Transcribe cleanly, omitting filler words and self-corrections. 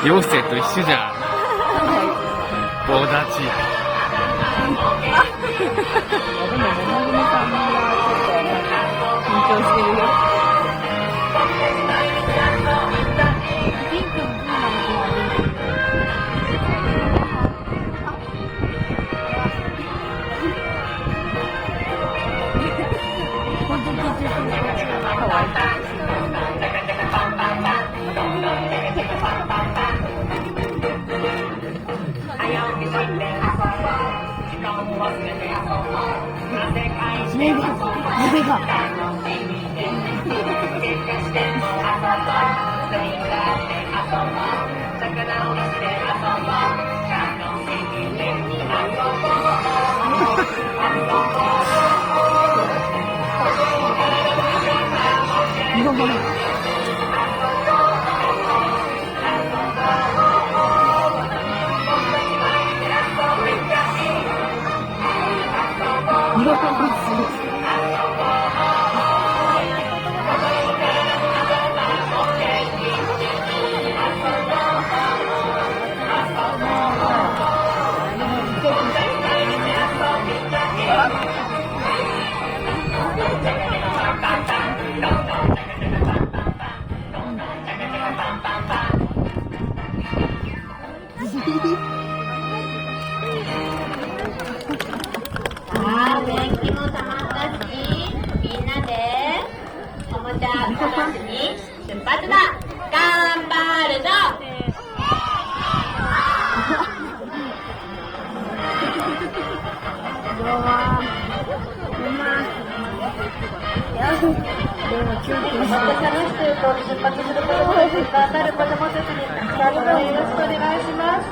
妖精と一緒じゃん。棒立ち。でも、ももぐみさんがちょっと、緊張してるよ。ピンクの女の子はピンク。本当に緊張してる。かわいい。目が。電気もたまったし、みんなでおもちゃ探しに出発だ。頑張るぞ。もっと楽しく出発することも頑張る子供たちにスタートをよろしくお願いします。